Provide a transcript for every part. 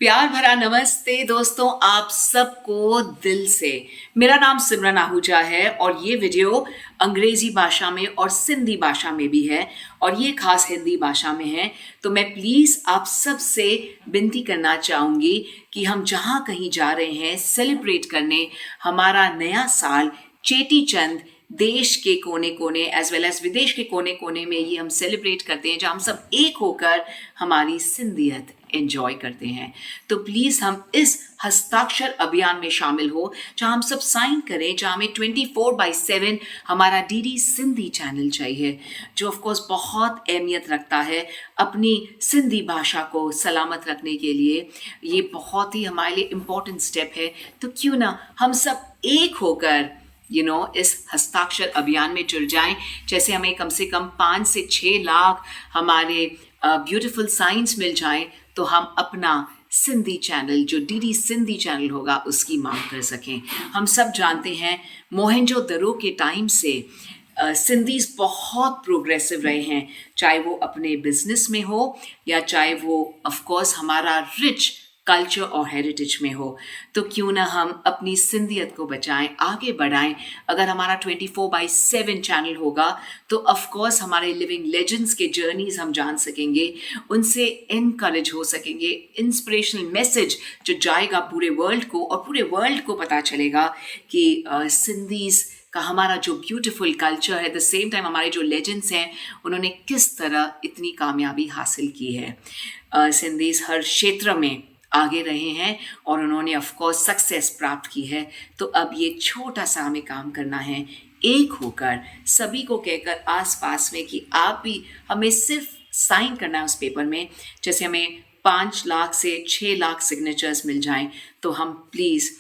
प्यार भरा नमस्ते दोस्तों, आप सबको दिल से। मेरा नाम सिमरन आहूजा है और ये वीडियो अंग्रेजी भाषा में और सिंधी भाषा में भी है और ये खास हिंदी भाषा में है। तो मैं प्लीज़ आप सब से विनती करना चाहूँगी कि हम जहाँ कहीं जा रहे हैं सेलिब्रेट करने हमारा नया साल, चेटी चंद, देश के कोने कोने एज वेल एज विदेश के कोने कोने में ये हम सेलिब्रेट करते हैं, जहाँ हम सब एक होकर हमारी सिंधियत एंजॉय करते हैं। तो प्लीज़ हम इस हस्ताक्षर अभियान में शामिल हो, जहाँ हम सब साइन करें, जहाँ हमें 24/7 हमारा डीडी सिंधी चैनल चाहिए, जो ऑफ कोर्स बहुत अहमियत रखता है अपनी सिंधी भाषा को सलामत रखने के लिए। ये बहुत ही हमारे लिए इम्पोर्टेंट स्टेप है। तो क्यों ना हम सब एक होकर इस हस्ताक्षर अभियान में जुड़ जाएं। जैसे हमें कम से कम 5 से 6 लाख हमारे ब्यूटीफुल साइंस मिल जाएं, तो हम अपना सिंधी चैनल, जो डीडी सिंधी चैनल होगा, उसकी मांग कर सकें। हम सब जानते हैं मोहनजोदड़ो के टाइम से सिंधीज बहुत प्रोग्रेसिव रहे हैं, चाहे वो अपने बिजनेस में हो या चाहे वो ऑफ कोर्स हमारा रिच कल्चर और हेरिटेज में हो। तो क्यों ना हम अपनी सिंधियत को बचाएं, आगे बढ़ाएं। अगर हमारा 24/7 चैनल होगा तो ऑफ कोर्स हमारे लिविंग लेजेंड्स के जर्नीज हम जान सकेंगे, उनसे इनकरेज हो सकेंगे, इंस्पिरेशनल मैसेज जो जाएगा पूरे वर्ल्ड को, और पूरे वर्ल्ड को पता चलेगा कि सिंधीज का हमारा जो ब्यूटीफुल कल्चर है, द सेम टाइम हमारे जो लेजेंड्स हैं, उन्होंने किस तरह इतनी कामयाबी हासिल की है। सिंधीज हर क्षेत्र में आगे रहे हैं और उन्होंने ऑफ कोर्स सक्सेस प्राप्त की है। तो अब ये छोटा सा हमें काम करना है, एक होकर सभी को कहकर आसपास में कि आप भी, हमें सिर्फ साइन करना है उस पेपर में। जैसे हमें 5 लाख से 6 लाख सिग्नेचर्स मिल जाएं, तो हम प्लीज़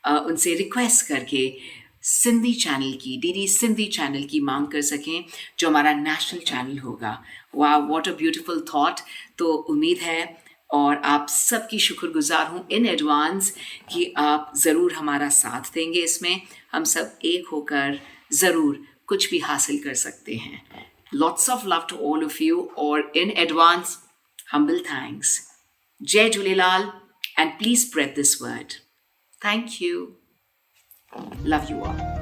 उनसे रिक्वेस्ट करके सिंधी चैनल की, डीडी सिंधी चैनल की मांग कर सकें, जो हमारा नेशनल चैनल होगा। वाह, व्हाट अ ब्यूटीफुल थॉट। तो उम्मीद है और आप सबकी शुक्रगुजार हूँ इन एडवांस कि आप ज़रूर हमारा साथ देंगे इसमें। हम सब एक होकर ज़रूर कुछ भी हासिल कर सकते हैं। Lots of love to all of you और इन एडवांस हम्बल थैंक्स। जय Jhulelal and please spread this word. Thank you. Love you all.